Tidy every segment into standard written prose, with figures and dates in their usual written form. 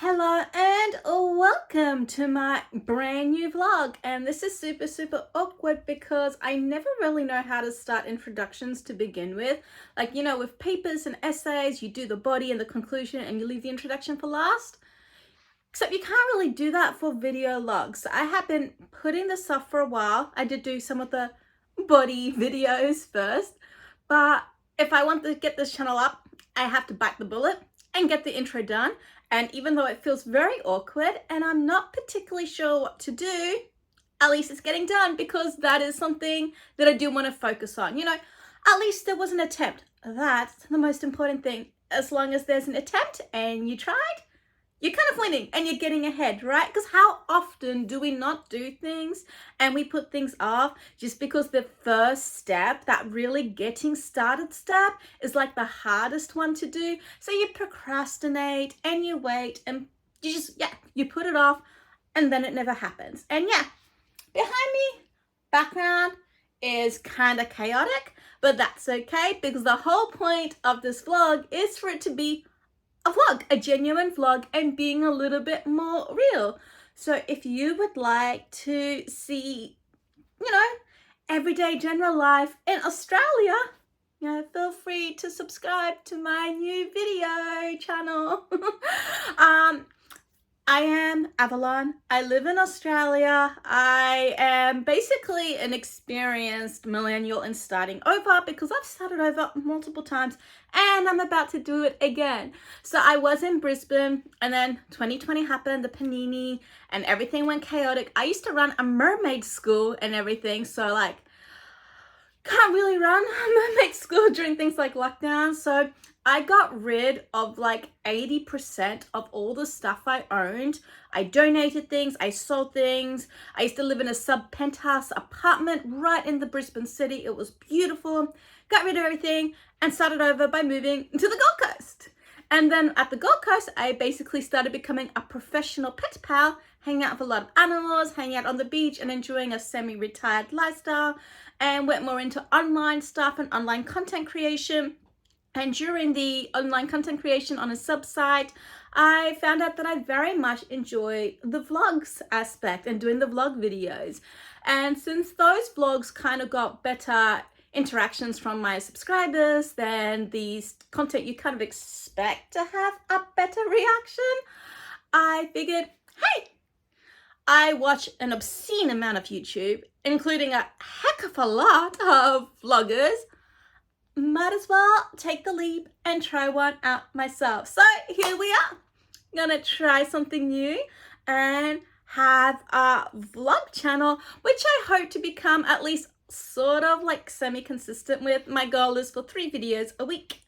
Hello and welcome to my brand new vlog, and this is super awkward because I never really know how to start introductions to begin with. Like, you know, with papers and essays, you do the body and the conclusion and you leave the introduction for last. Except you can't really do that for video logs. I have been putting this off for a while. I did do some of the body videos first, but if I want to get this channel up, I have to bite the bullet and get the intro done. And even though it feels very awkward and I'm not particularly sure what to do, at least it's getting done because that is something that I do want to focus on. You know, at least there was an attempt. That's the most important thing. As long as there's an attempt and you tried, you're kind of winning and you're getting ahead, right? Because how often do we not do things and we put things off just because the first step, that really getting started step, is like the hardest one to do? So you procrastinate and you wait and you just, you put it off and then it never happens. And behind me, background is kind of chaotic, but that's okay because the whole point of this vlog is for it to be a vlog, a genuine vlog, and being a little bit more real. So if you would like to see, you know, everyday general life in Australia, feel free to subscribe to my new video channel. I am Avalon. I live in Australia. I am basically an experienced millennial in starting over because I've started over multiple times and I'm about to do it again. So I was in Brisbane and then 2020 happened, the panini, and everything went chaotic. I used to run a mermaid school and everything, so like can't really run a mermaid school during things like lockdown. So I got rid of like 80% of all the stuff I owned. I donated things, I sold things. I used to live in a sub-penthouse apartment right in the Brisbane city. It was beautiful. Got rid of everything and started over by moving to the Gold Coast. And then at the Gold Coast, I basically started becoming a professional pet pal, hanging out with a lot of animals, hanging out on the beach and enjoying a semi-retired lifestyle, and went more into online stuff and online content creation. And during the online content creation on a sub-site, I found out that I very much enjoy the vlogs aspect and doing the vlog videos. And since those vlogs kind of got better interactions from my subscribers than the content you kind of expect to have a better reaction, I figured, hey, I watch an obscene amount of YouTube, including a heck of a lot of vloggers. Might as well take the leap and try one out myself. So here we are, gonna try something new and have a vlog channel, which I hope to become at least sort of like semi-consistent with. My goal is for 3 videos a week.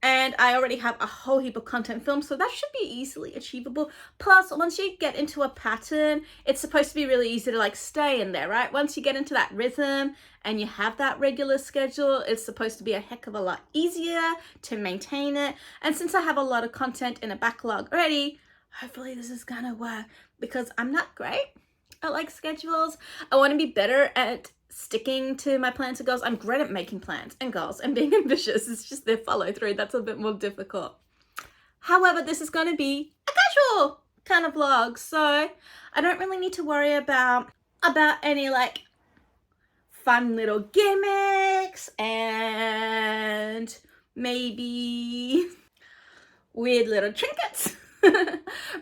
And I already have a whole heap of content filmed, so that should be easily achievable. Plus, once you get into a pattern, it's supposed to be really easy to like stay in there, right? Once you get into that rhythm and you have that regular schedule, it's supposed to be a heck of a lot easier to maintain it. And since I have a lot of content in a backlog already, hopefully this is gonna work because I'm not great at like schedules. I want to be better at sticking to my plans and goals. I'm great at making plans and goals and being ambitious. It's just their follow through that's a bit more difficult. However, this is going to be a casual kind of vlog, so I don't really need to worry about any like fun little gimmicks and maybe weird little trinkets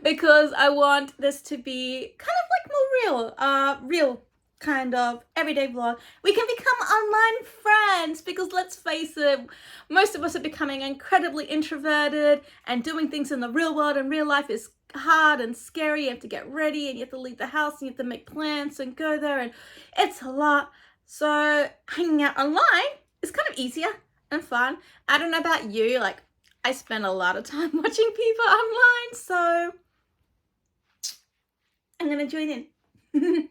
because I want this to be kind of like more real kind of everyday vlog. We can become online friends because let's face it, most of us are becoming incredibly introverted, and doing things in the real world and real life is hard and scary. You have to get ready and you have to leave the house and you have to make plans and go there, and it's a lot. So hanging out online is kind of easier and fun. I don't know about you, like I spend a lot of time watching people online, so I'm gonna join in.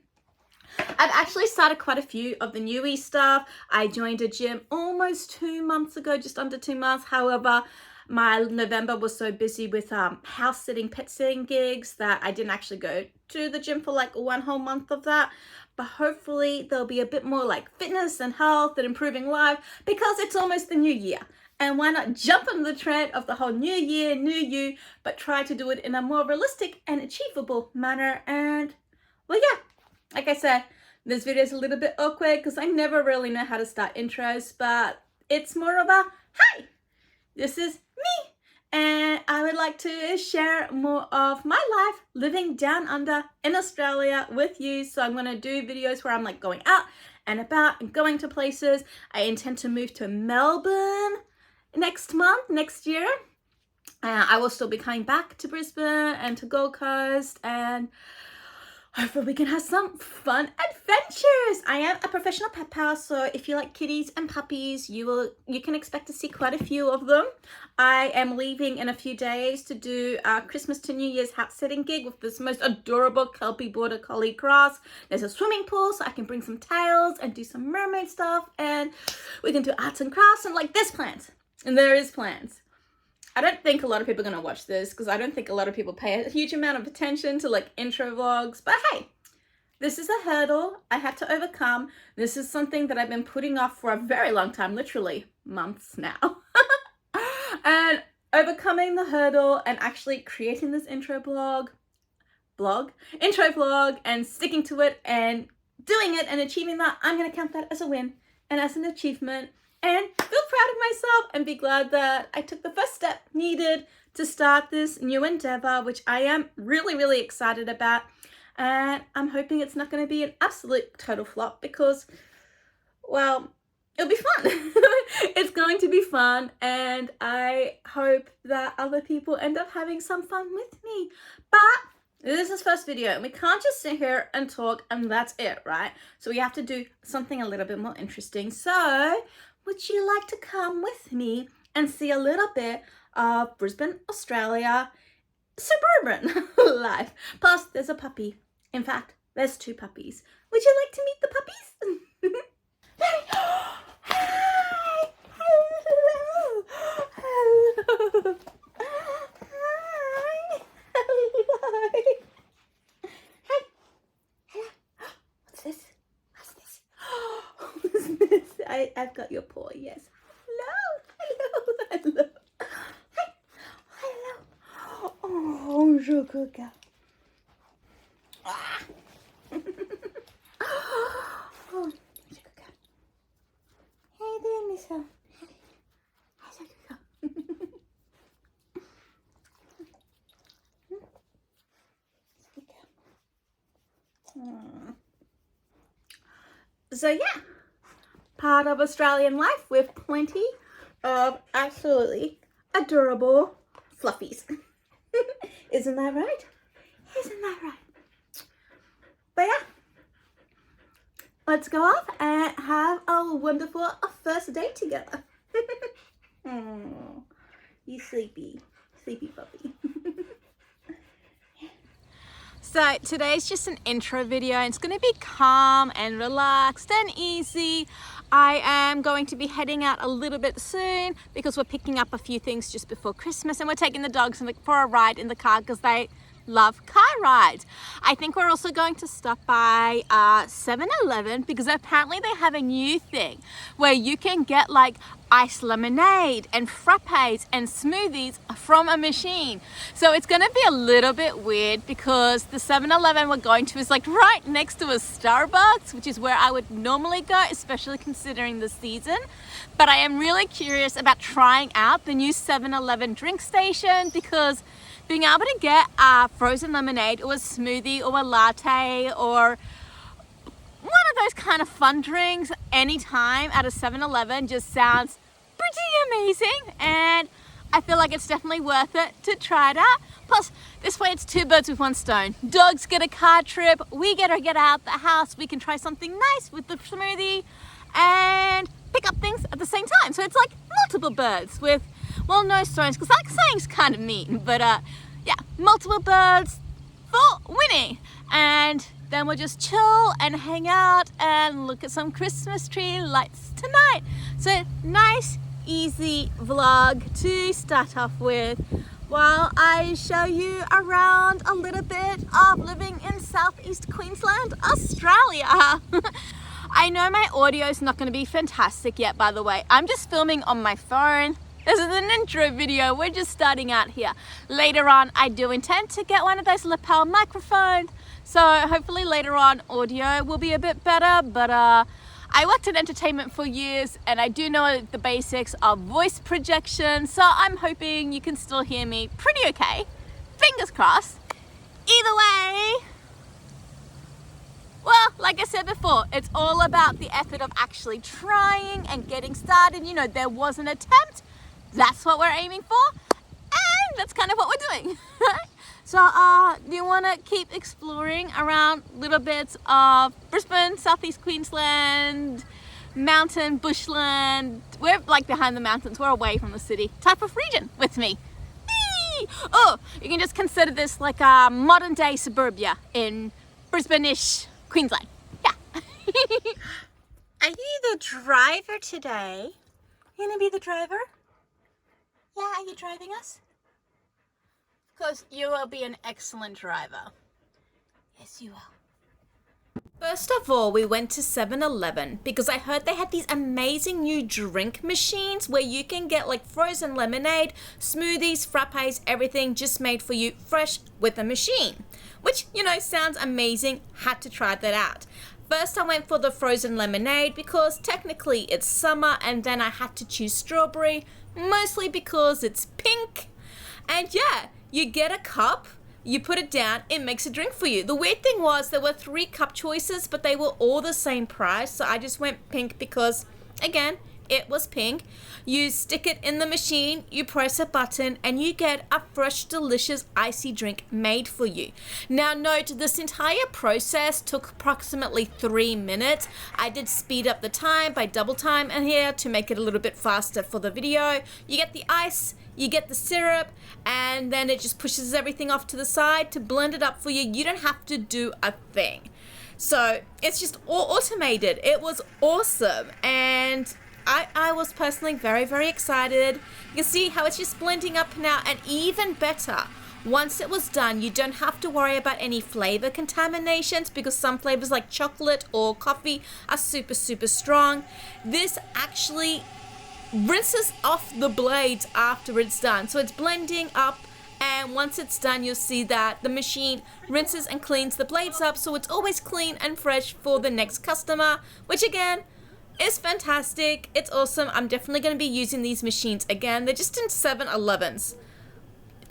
I've actually started quite a few of the newie stuff. I joined a gym almost 2 months ago, just under 2 months. However, my November was so busy with house sitting, pet sitting gigs that I didn't actually go to the gym for like 1 whole month of that. But hopefully there'll be a bit more like fitness and health and improving life because it's almost the new year. And why not jump on the trend of the whole new year, new you, but try to do it in a more realistic and achievable manner. And well, yeah, like I said, this video is a little bit awkward because I never really know how to start intros, but it's more of a, hi, this is me. And I would like to share more of my life living down under in Australia with you. So I'm going to do videos where I'm like going out and about and going to places. I intend to move to Melbourne next year. I will still be coming back to Brisbane and to Gold Coast, and hopefully we can have some fun adventures. I am a professional pet pal, so if you like kitties and puppies, you can expect to see quite a few of them. I am leaving in a few days to do a Christmas to New Year's house sitting gig with this most adorable Kelpie Border Collie cross. There's a swimming pool, so I can bring some tails and do some mermaid stuff, and we can do arts and crafts, and like there's plans. And there is plans. I don't think a lot of people are going to watch this because I don't think a lot of people pay a huge amount of attention to like intro vlogs. But hey, this is a hurdle I had to overcome. This is something that I've been putting off for a very long time, literally months now. And overcoming the hurdle and actually creating this intro vlog and sticking to it and doing it and achieving that, I'm going to count that as a win and as an achievement. And feel proud of myself and be glad that I took the first step needed to start this new endeavor, which I am really, really excited about. And I'm hoping it's not going to be an absolute total flop because, well, it'll be fun. It's going to be fun. And I hope that other people end up having some fun with me. But this is first video and we can't just sit here and talk and that's it, right? So we have to do something a little bit more interesting. So would you like to come with me and see a little bit of Brisbane, Australia, suburban life? Plus, there's a puppy. In fact, there's two puppies. Would you like to meet the puppies? Hi! Hello! Hello! Hi! Hello! Hi! Hello! What's this? What's this? What's this? I've got your paw, yes. Hello, hello, hello. Hi, hello. Oh, je good girl. Ah. Oh, je good girl. Hey there, Miss Ho. Hi, je good girl. Good girl. So yeah. Part of Australian life with plenty of absolutely adorable fluffies. Isn't that right? Isn't that right? But yeah, let's go off and have a wonderful first date together. Oh, you sleepy puppy. So today's just an intro video and it's going to be calm and relaxed and easy. I am going to be heading out a little bit soon because we're picking up a few things just before Christmas and we're taking the dogs for a ride in the car because they love car rides. I think we're also going to stop by 7-Eleven because apparently they have a new thing where you can get like iced lemonade and frappes and smoothies from a machine. So it's going to be a little bit weird because the 7-Eleven we're going to is like right next to a Starbucks, which is where I would normally go, especially considering the season. But I am really curious about trying out the new 7-Eleven drink station because being able to get a frozen lemonade or a smoothie or a latte or one of those kind of fun drinks anytime at a 7-Eleven just sounds pretty amazing, and I feel like it's definitely worth it to try it out. Plus, this way it's two birds with one stone. Dogs get a car trip, we get to get out the house, we can try something nice with the smoothie and pick up things at the same time. So it's like multiple birds with, well, no stones, because that saying's kind of mean, but yeah, multiple birds for winning. And then we'll just chill and hang out and look at some Christmas tree lights tonight. So nice, easy vlog to start off with while I show you around a little bit of living in southeast Queensland, Australia. I know my audio is not going to be fantastic yet, by the way. I'm just filming on my phone. This is an intro video. We're just starting out here. Later on, I do intend to get one of those lapel microphones. So hopefully later on, audio will be a bit better. But I worked in entertainment for years and I do know the basics of voice projection. So I'm hoping you can still hear me pretty okay. Fingers crossed. Either way, well, like I said before, it's all about the effort of actually trying and getting started. You know, there was an attempt. That's what we're aiming for. And that's kind of what we're doing. So do you want to keep exploring around little bits of Brisbane, Southeast Queensland, mountain, bushland? We're like behind the mountains. We're away from the city type of region with me. Whee! Oh, you can just consider this like a modern day suburbia in Brisbane-ish Queensland. Yeah. Are you the driver today? You gonna be the driver? Yeah, are you driving us? Because you will be an excellent driver. Yes, you will. First of all, we went to 7-Eleven because I heard they had these amazing new drink machines where you can get like frozen lemonade, smoothies, frappes, everything just made for you fresh with a machine. Which, you know, sounds amazing. Had to try that out. First I went for the frozen lemonade because technically it's summer, and then I had to choose strawberry, mostly because it's pink. And yeah, you get a cup, you put it down, it makes a drink for you. The weird thing was there were 3 cup choices, but they were all the same price. So I just went pink because, again, it was pink. You stick it in the machine, you press a button, and you get a fresh, delicious, icy drink made for you. Now note, this entire process took approximately 3 minutes. I did speed up the time by double time in here to make it a little bit faster for the video. You get the ice, you get the syrup, and then it just pushes everything off to the side to blend it up for you. You don't have to do a thing. So it's just all automated. It was awesome, and I was personally very, very excited. You can see how it's just blending up now, and even better, once it was done, you don't have to worry about any flavor contaminations because some flavors like chocolate or coffee are super, super strong. This actually rinses off the blades after it's done. So it's blending up, and once it's done, you'll see that the machine rinses and cleans the blades up, so it's always clean and fresh for the next customer, which again, is fantastic. It's awesome. I'm definitely going to be using these machines again. They're just in 7-Elevens.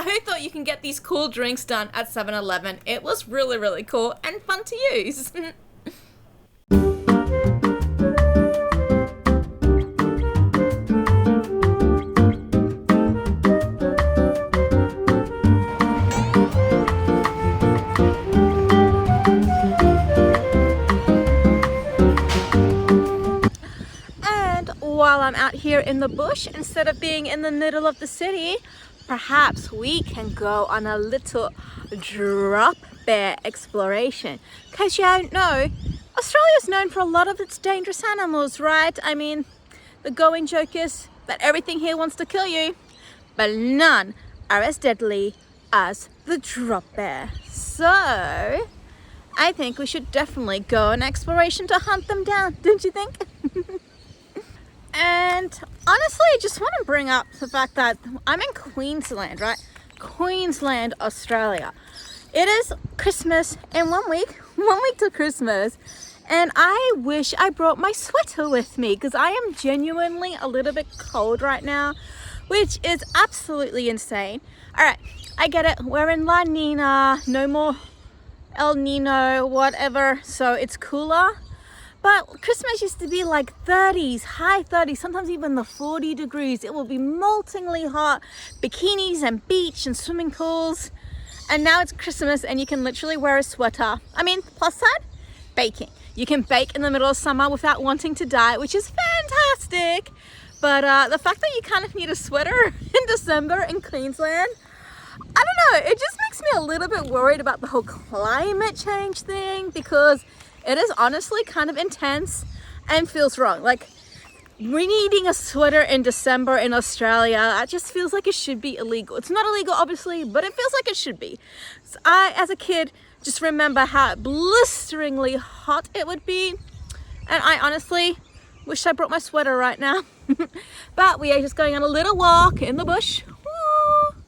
Who thought you can get these cool drinks done at 7-Eleven? It was really, really cool and fun to use. While I'm out here in the bush, instead of being in the middle of the city, perhaps we can go on a little drop bear exploration. Because you don't know, Australia's known for a lot of its dangerous animals, right? I mean, the going joke is that everything here wants to kill you, but none are as deadly as the drop bear. So I think we should definitely go on exploration to hunt them down, don't you think? And honestly, I just want to bring up the fact that I'm in Queensland, right? Queensland, Australia. It is Christmas in 1 week, 1 week to Christmas. And I wish I brought my sweater with me because I am genuinely a little bit cold right now, which is absolutely insane. All right, I get it. We're in La Nina, no more El Nino, whatever. So it's cooler. But Christmas used to be like 30s, high 30s, sometimes even the 40 degrees. It will be moltingly hot, bikinis and beach and swimming pools. And now it's Christmas and you can literally wear a sweater. I mean, plus side, baking. You can bake in the middle of summer without wanting to die, which is fantastic. But the fact that you kind of need a sweater in December in Queensland, I don't know, it just makes me a little bit worried about the whole climate change thing, because it is honestly kind of intense and feels wrong. Like, needing a sweater in December in Australia, it just feels like it should be illegal. It's not illegal, obviously, but it feels like it should be. So I, as a kid, just remember how blisteringly hot it would be. And I honestly Wish I brought my sweater right now. But we are just going on a little walk in the bush. Woo.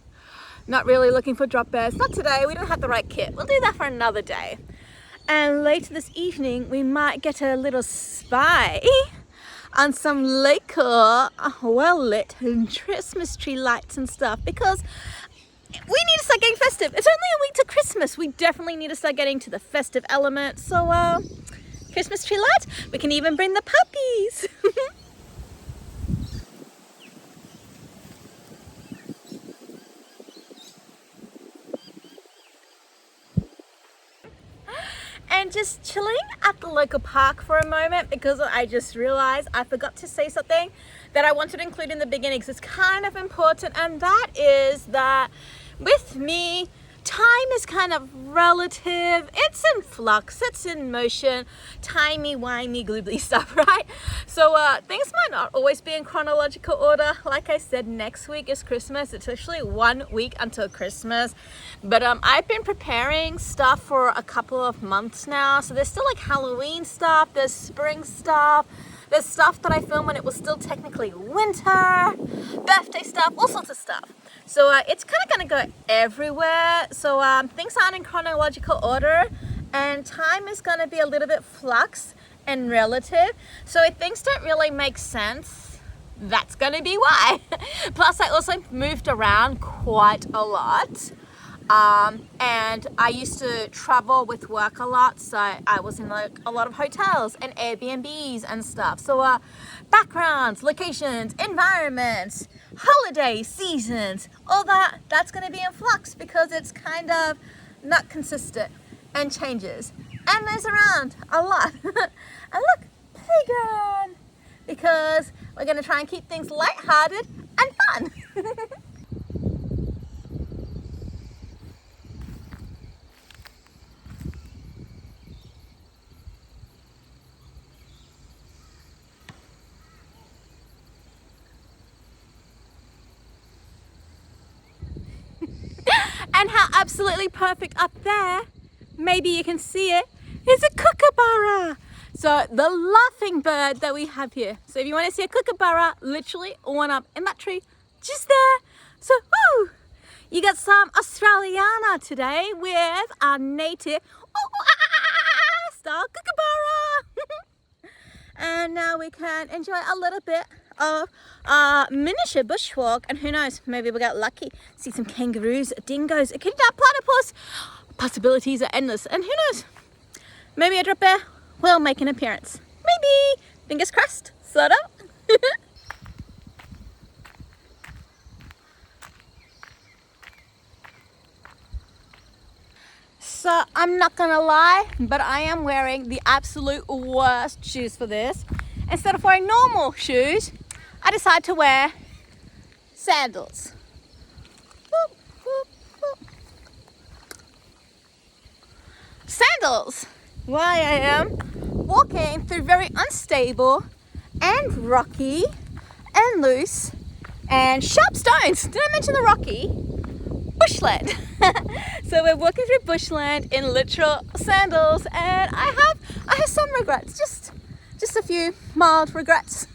Not really looking for drop bears. Not today, we don't have the right kit. We'll do that for another day. And later this evening, we might get a little spy on some local, well-lit Christmas tree lights and stuff, because we need to start getting festive. It's only a week to Christmas. We definitely need to start getting to the festive element. So, Christmas tree lights. We can even bring the puppies. And just chilling at the local park for a moment, because I just realized I forgot to say something that I wanted to include in the beginning, because it's kind of important, and that is that with me, time is kind of relative. It's in flux, it's in motion, timey-wimey gloobly stuff, right? So things might not always be in chronological order. Like I said, next week is Christmas. It's actually 1 week until Christmas, but I've been preparing stuff for a couple of months now. So there's still like Halloween stuff, there's spring stuff, there's stuff that I filmed when it was still technically winter, birthday stuff, all sorts of stuff. So it's kind of going to go everywhere. So things aren't in chronological order, and time is going to be a little bit flux and relative. So if things don't really make sense, that's going to be why. Plus, I also moved around quite a lot. And I used to travel with work a lot, so I was in like a lot of hotels and Airbnbs and stuff. So backgrounds, locations, environments, holiday seasons, all that's going to be in flux, because it's kind of not consistent and changes and moves around a lot. And look, playground, because we're going to try and keep things lighthearted and fun. And how absolutely perfect up there, maybe you can see it, is a kookaburra. So the laughing bird that we have here. So if you want to see a kookaburra, literally one up in that tree, just there. So, woo! You got some Australiana today with our native style kookaburra. And now we can enjoy a little bit of miniature bushwalk, and who knows, maybe we'll get lucky, see some kangaroos, dingoes, a kidnapped platypus. Possibilities are endless, and who knows, maybe a drop bear will make an appearance. Maybe, fingers crossed, sort of. So I'm not gonna lie, but I am wearing the absolute worst shoes for this. Instead of wearing normal shoes, I decided to wear sandals. Boop, boop, boop. Sandals, why I am walking through very unstable and rocky and loose and sharp stones. Did I mention the rocky? Bushland. So we're walking through bushland in literal sandals, and I have some regrets, just a few mild regrets.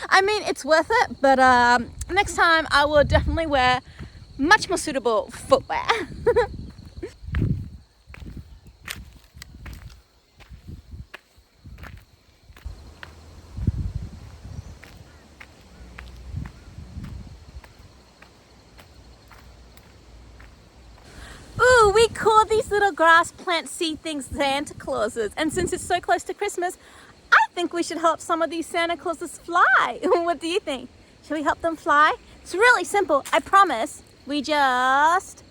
I mean, it's worth it, but next time I will definitely wear much more suitable footwear. Ooh, we call these little grass plant seed things Santa Clauses, and since it's so close to Christmas, I think we should help some of these Santa Clauses fly. What do you think? Should we help them fly? It's really simple, I promise. We just...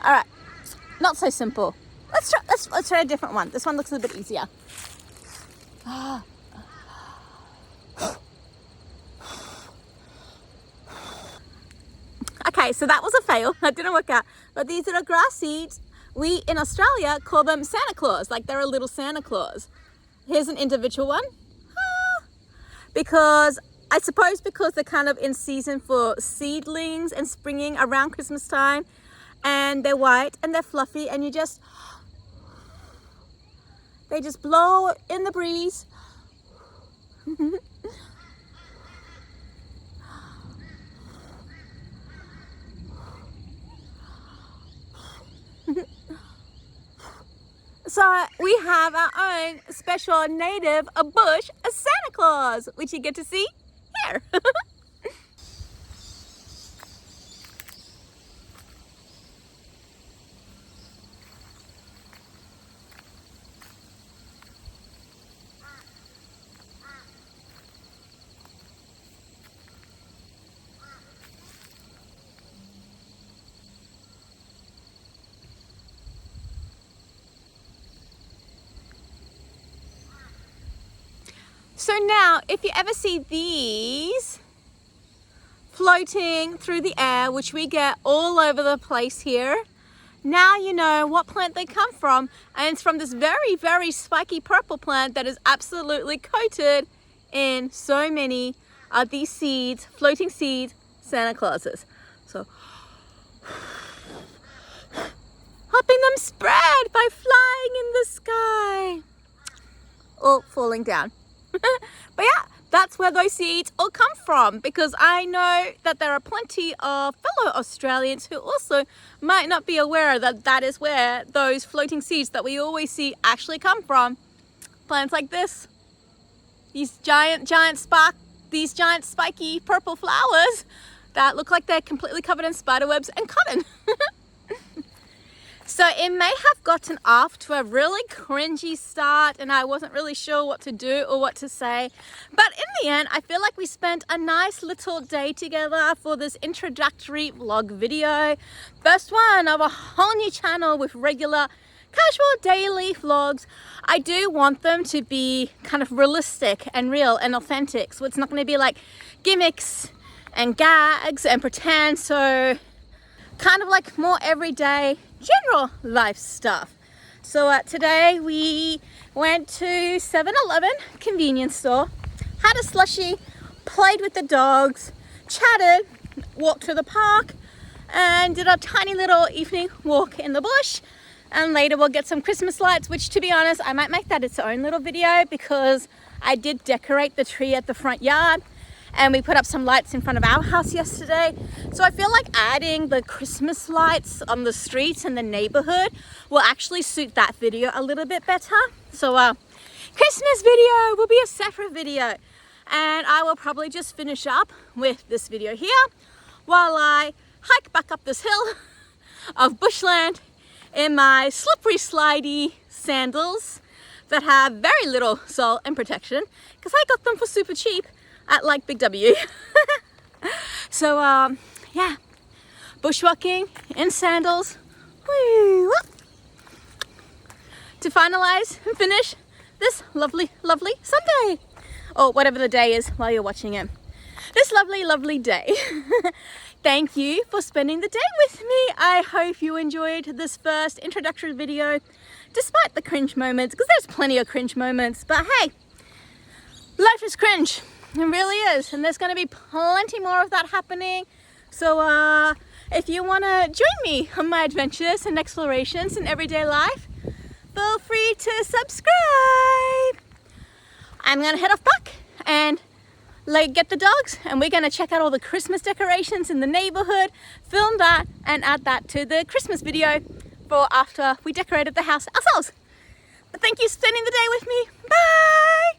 Alright, not so simple. Let's try a different one. This one looks a bit easier. Okay, so that was a fail. That didn't work out. But these little grass seeds, we in Australia call them Santa Claus, like they're a little Santa Claus. Here's an individual one. Because I suppose because they're kind of in season for seedlings and springing around Christmas time, and they're white and they're fluffy, and they just blow in the breeze. So we have our own special native bush Santa Claus, which you get to see here. So now, if you ever see these floating through the air, which we get all over the place here, now you know what plant they come from. And it's from this very, very spiky purple plant that is absolutely coated in so many of these seeds, floating seed Santa Clauses. So, helping them spread by flying in the sky or falling down. But yeah, that's where those seeds all come from, because I know that there are plenty of fellow Australians who also might not be aware that that is where those floating seeds that we always see actually come from. Plants like this, these giant spiky purple flowers that look like they're completely covered in spider webs and cotton. So it may have gotten off to a really cringy start, and I wasn't really sure what to do or what to say. But in the end, I feel like we spent a nice little day together for this introductory vlog video. First one of a whole new channel with regular casual daily vlogs. I do want them to be kind of realistic and real and authentic. So it's not going to be like gimmicks and gags and pretend. So kind of like more everyday general life stuff. So today we went to 7-Eleven convenience store, had a slushie, played with the dogs, chatted, walked to the park, and did a tiny little evening walk in the bush. And later we'll get some Christmas lights, which, to be honest, I might make that its own little video, because I did decorate the tree at the front yard, and we put up some lights in front of our house yesterday. So I feel like adding the Christmas lights on the streets and the neighborhood will actually suit that video a little bit better. So Christmas video will be a separate video, and I will probably just finish up with this video here while I hike back up this hill of bushland in my slippery slidey sandals that have very little sole and protection, because I got them for super cheap at like Big W. So yeah, bushwalking in sandals. Woo! To finalize and finish this lovely, lovely Sunday, or whatever the day is while you're watching it. This lovely, lovely day. Thank you for spending the day with me. I hope you enjoyed this first introductory video, despite the cringe moments, because there's plenty of cringe moments. But hey, life is cringe. It really is, and there's going to be plenty more of that happening. So if you want to join me on my adventures and explorations in everyday life, feel free to subscribe. I'm going to head off back and get the dogs, and we're going to check out all the Christmas decorations in the neighborhood, film that, and add that to the Christmas video for after we decorated the house ourselves. But thank you for spending the day with me. Bye!